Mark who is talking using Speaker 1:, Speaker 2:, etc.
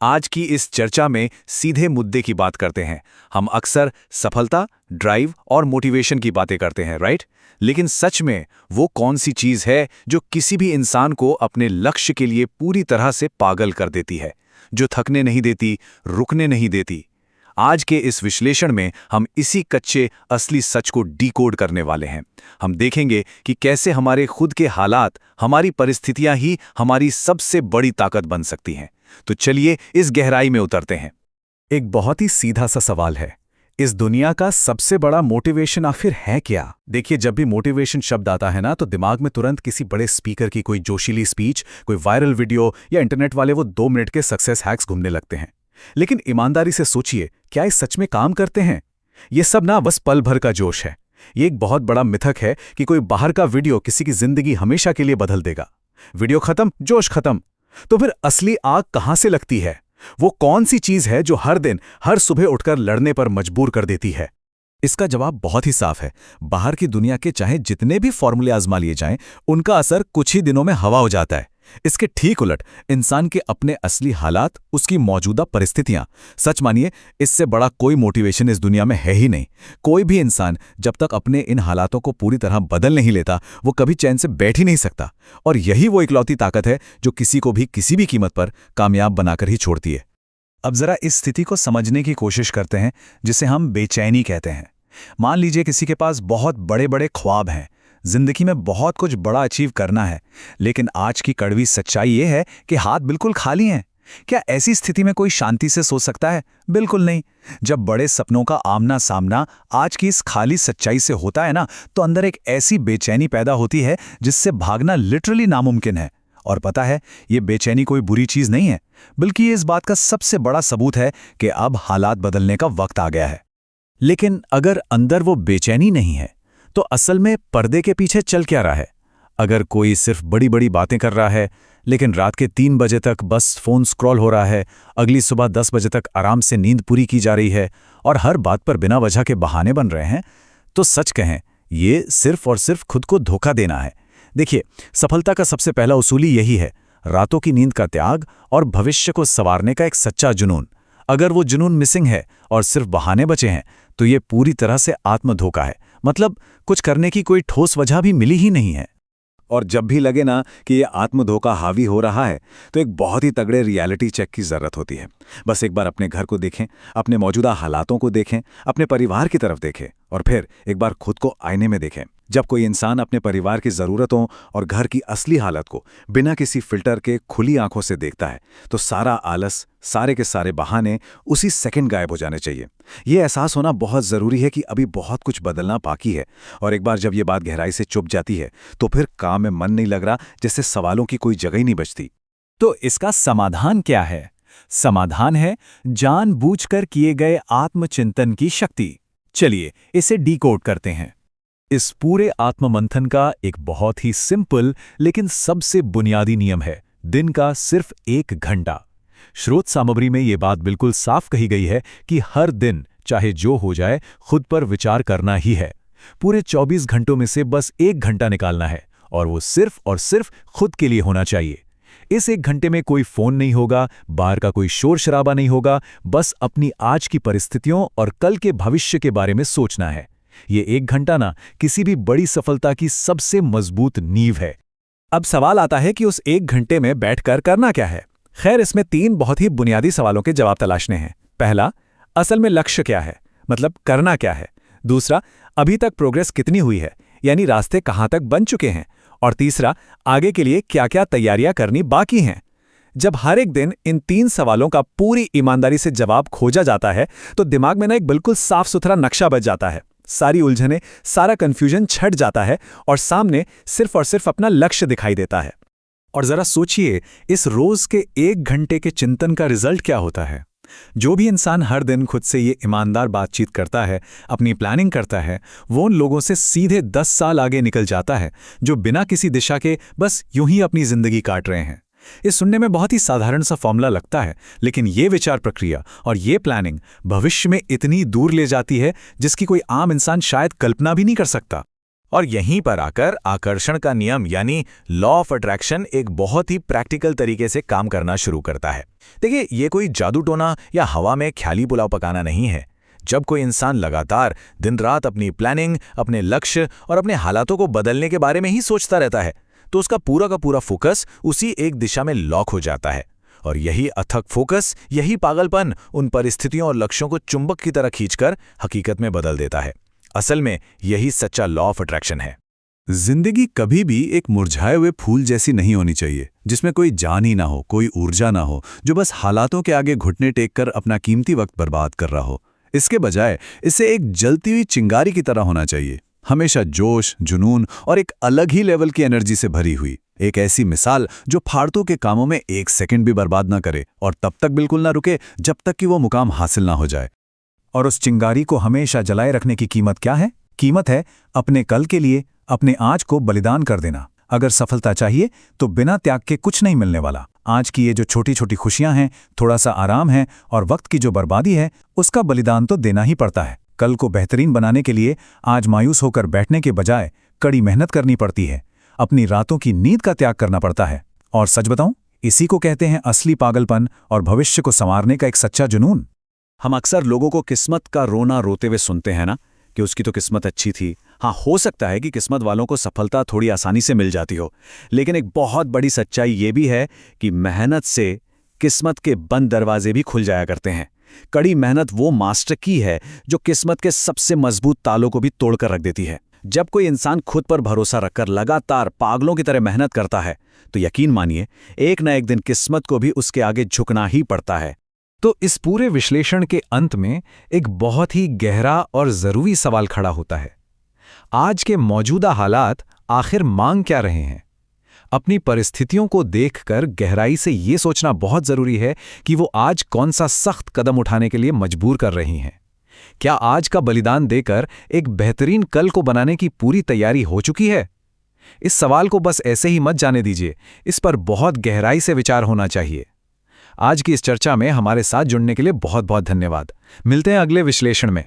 Speaker 1: आज की इस चर्चा में सीधे मुद्दे की बात करते हैं। हम अक्सर सफलता, ड्राइव और मोटिवेशन की बातें करते हैं, राइट? लेकिन सच में वो कौन सी चीज़ है जो किसी भी इंसान को अपने लक्ष्य के लिए पूरी तरह से पागल कर देती है, जो थकने नहीं देती, रुकने नहीं देती? आज के इस विश्लेषण में हम इसी कच्चे असली सच को डिकोड करने वाले हैं। हम देखेंगे कि कैसे हमारे खुद के हालात, हमारी परिस्थितियां ही हमारी सबसे बड़ी ताकत बन सकती हैं। तो चलिए इस गहराई में उतरते हैं।
Speaker 2: एक बहुत ही सीधा सा सवाल है, इस दुनिया का सबसे बड़ा मोटिवेशन आखिर है क्या? देखिए, जब भी मोटिवेशन शब्द आता है ना, तो दिमाग में तुरंत किसी बड़े स्पीकर की कोई जोशीली स्पीच, कोई वायरल वीडियो या इंटरनेट वाले वो 2 मिनट के सक्सेस हैक्स घूमने लगते हैं। लेकिन ईमानदारी से सोचिए, क्या ये सच में काम करते हैं? ये सब ना बस पल भर का जोश है। ये एक बहुत बड़ा मिथक है कि कोई बाहर का वीडियो किसी की जिंदगी हमेशा के लिए बदल देगा। वीडियो खत्म, जोश खत्म। तो फिर असली आग कहां से लगती है? वो कौन सी चीज है जो हर दिन, हर सुबह उठकर लड़ने पर मजबूर कर देती है? इसका जवाब बहुत ही साफ है। बाहर की दुनिया के चाहे जितने भी फॉर्मूले आजमा लिए जाएं, उनका असर कुछ ही दिनों में हवा हो जाता है। इसके ठीक उलट इंसान के अपने असली हालात, उसकी मौजूदा परिस्थितियां। सच मानिए, इससे बड़ा कोई मोटिवेशन इस दुनिया में है ही नहीं। कोई भी इंसान जब तक अपने इन हालातों को पूरी तरह बदल नहीं लेता, वो कभी चैन से बैठ ही नहीं सकता। और यही वो इकलौती ताकत है जो किसी को भी किसी भी कीमत पर कामयाब बनाकर ही छोड़ती है। अब जरा इस स्थिति को समझने की कोशिश करते हैं, जिसे हम बेचैनी कहते हैं। मान लीजिए किसी के पास बहुत बड़े बड़े ख्वाब हैं, जिंदगी में बहुत कुछ बड़ा अचीव करना है, लेकिन आज की कड़वी सच्चाई ये है कि हाथ बिल्कुल खाली हैं। क्या ऐसी स्थिति में कोई शांति से सो सकता है? बिल्कुल नहीं। जब बड़े सपनों का आमना सामना आज की इस खाली सच्चाई से होता है ना, तो अंदर एक ऐसी बेचैनी पैदा होती है जिससे भागना लिटरली नामुमकिन है। और पता है, ये बेचैनी कोई बुरी चीज नहीं है, बल्कि ये इस बात का सबसे बड़ा सबूत है कि अब हालात बदलने का वक्त आ गया है। लेकिन अगर अंदर वो बेचैनी नहीं है, तो असल में पर्दे के पीछे चल क्या रहा है? अगर कोई सिर्फ बड़ी बड़ी बातें कर रहा है, लेकिन रात के 3 बजे तक बस फोन स्क्रॉल हो रहा है, अगली सुबह 10 बजे तक आराम से नींद पूरी की जा रही है और हर बात पर बिना वजह के बहाने बन रहे हैं, तो सच कहें, ये सिर्फ और सिर्फ खुद को धोखा देना है। देखिए, सफलता का सबसे पहला उसूल ही यही है, रातों की नींद का त्याग और भविष्य को संवारने का एक सच्चा जुनून। अगर वो जुनून मिसिंग है और सिर्फ बहाने बचे हैं, तो ये पूरी तरह से आत्मधोखा है। मतलब कुछ करने की कोई ठोस वजह भी मिली ही नहीं है।
Speaker 1: और जब भी लगे ना कि ये आत्मधोखा हावी हो रहा है, तो एक बहुत ही तगड़े रियलिटी चेक की जरूरत होती है। बस एक बार अपने घर को देखें, अपने मौजूदा हालातों को देखें, अपने परिवार की तरफ देखें और फिर एक बार खुद को आईने में देखें। जब कोई इंसान अपने परिवार की ज़रूरतों और घर की असली हालत को बिना किसी फिल्टर के खुली आंखों से देखता है, तो सारा आलस, सारे के सारे बहाने उसी सेकंड गायब हो जाने चाहिए। ये एहसास होना बहुत ज़रूरी है कि अभी बहुत कुछ बदलना बाकी है। और एक बार जब ये बात गहराई से चुभ जाती है, तो फिर काम में मन नहीं लग रहा, जैसे सवालों की कोई जगह ही नहीं बचती।
Speaker 2: तो इसका समाधान क्या है? समाधान है जानबूझकर किए गए आत्मचिंतन की शक्ति। चलिए इसे डिकोड करते हैं। इस पूरे आत्ममंथन का एक बहुत ही सिंपल लेकिन सबसे बुनियादी नियम है, दिन का सिर्फ 1 घंटा। स्रोत सामग्री में ये बात बिल्कुल साफ कही गई है कि हर दिन चाहे जो हो जाए, खुद पर विचार करना ही है। पूरे 24 घंटों में से बस 1 घंटा निकालना है, और वो सिर्फ और सिर्फ खुद के लिए होना चाहिए। इस 1 घंटे में कोई फोन नहीं होगा, बाहर का कोई शोर शराबा नहीं होगा, बस अपनी आज की परिस्थितियों और कल के भविष्य के बारे में सोचना है। ये 1 घंटा ना किसी भी बड़ी सफलता की सबसे मजबूत नींव है। अब सवाल आता है कि उस 1 घंटे में बैठकर करना क्या है? खैर, इसमें 3 बहुत ही बुनियादी सवालों के जवाब तलाशने हैं। पहला, असल में लक्ष्य क्या है, मतलब करना क्या है? दूसरा, अभी तक प्रोग्रेस कितनी हुई है, यानी रास्ते कहां तक बन चुके हैं? और तीसरा, आगे के लिए क्या क्या तैयारियां करनी बाकी हैं? जब हर एक दिन इन 3 सवालों का पूरी ईमानदारी से जवाब खोजा जाता है, तो दिमाग में ना एक बिल्कुल साफ सुथरा नक्शा बच जाता है। सारी उलझने, सारा कंफ्यूजन छट जाता है और सामने सिर्फ और सिर्फ अपना लक्ष्य दिखाई देता है। और जरा सोचिए, इस रोज के 1 घंटे के चिंतन का रिजल्ट क्या होता है? जो भी इंसान हर दिन खुद से ये ईमानदार बातचीत करता है, अपनी प्लानिंग करता है, वो उन लोगों से सीधे 10 साल आगे निकल जाता है, जो बिना किसी दिशा के बस यूं ही अपनी जिंदगी काट रहे हैं। ये सुनने में बहुत ही साधारण सा फॉर्मूला लगता है, लेकिन ये विचार प्रक्रिया और ये प्लानिंग भविष्य में इतनी दूर ले जाती है जिसकी कोई आम इंसान शायद कल्पना भी नहीं कर सकता। और यहीं पर आकर आकर्षण का नियम यानी लॉ ऑफ अट्रैक्शन एक बहुत ही प्रैक्टिकल तरीके से काम करना शुरू करता है। देखिए, ये कोई जादू टोना या हवा में ख्याली पुलाव पकाना नहीं है। जब कोई इंसान लगातार दिन रात अपनी प्लानिंग, अपने लक्ष्य और अपने हालातों को बदलने के बारे में ही सोचता रहता है, तो उसका पूरा का पूरा फोकस उसी एक दिशा में लॉक हो जाता है। और यही अथक फोकस, यही पागलपन उन परिस्थितियों और लक्ष्यों को चुंबक की तरह खींचकर हकीकत में बदल देता है। असल में यही सच्चा लॉ ऑफ अट्रैक्शन है।
Speaker 3: जिंदगी कभी भी एक मुरझाए हुए फूल जैसी नहीं होनी चाहिए, जिसमें कोई जान ही ना हो, कोई ऊर्जा ना हो, जो बस हालातों के आगे घुटने टेक कर अपना कीमती वक्त बर्बाद कर रहा हो। इसके बजाय इसे एक जलती हुई चिंगारी की तरह होना चाहिए, हमेशा जोश, जुनून और एक अलग ही लेवल की एनर्जी से भरी हुई। एक ऐसी मिसाल जो फालतू के कामों में एक सेकंड भी बर्बाद ना करे और तब तक बिल्कुल ना रुके जब तक कि वो मुकाम हासिल ना हो जाए।
Speaker 1: और उस चिंगारी को हमेशा जलाए रखने की कीमत क्या है? कीमत है अपने कल के लिए अपने आज को बलिदान कर देना। अगर सफलता चाहिए तो बिना त्याग के कुछ नहीं मिलने वाला। आज की ये जो छोटी छोटी खुशियां हैं, थोड़ा सा आराम है और वक्त की जो बर्बादी है, उसका बलिदान तो देना ही पड़ता है। कल को बेहतरीन बनाने के लिए आज मायूस होकर बैठने के बजाय कड़ी मेहनत करनी पड़ती है, अपनी रातों की नींद का त्याग करना पड़ता है। और सच बताऊं, इसी को कहते हैं असली पागलपन और भविष्य को संवारने का एक सच्चा जुनून।
Speaker 2: हम अक्सर लोगों को किस्मत का रोना रोते हुए सुनते हैं ना, कि उसकी तो किस्मत अच्छी थी। हाँ, हो सकता है कि किस्मत वालों को सफलता थोड़ी आसानी से मिल जाती हो, लेकिन एक बहुत बड़ी सच्चाई ये भी है कि मेहनत से किस्मत के बंद दरवाजे भी खुल जाया करते हैं। कड़ी मेहनत वो मास्टर की है जो किस्मत के सबसे मजबूत तालों को भी तोड़कर रख देती है। जब कोई इंसान खुद पर भरोसा रखकर लगातार पागलों की तरह मेहनत करता है, तो यकीन मानिए एक न एक दिन किस्मत को भी उसके आगे झुकना ही पड़ता है।
Speaker 4: तो इस पूरे विश्लेषण के अंत में एक बहुत ही गहरा और जरूरी सवाल खड़ा होता है। आज के मौजूदा हालात आखिर मांग क्या रहे हैं? अपनी परिस्थितियों को देखकर गहराई से ये सोचना बहुत जरूरी है कि वो आज कौन सा सख्त कदम उठाने के लिए मजबूर कर रही हैं। क्या आज का बलिदान देकर एक बेहतरीन कल को बनाने की पूरी तैयारी हो चुकी है? इस सवाल को बस ऐसे ही मत जाने दीजिए, इस पर बहुत गहराई से विचार होना चाहिए। आज की इस चर्चा में हमारे साथ जुड़ने के लिए बहुत बहुत धन्यवाद। मिलते हैं अगले विश्लेषण में।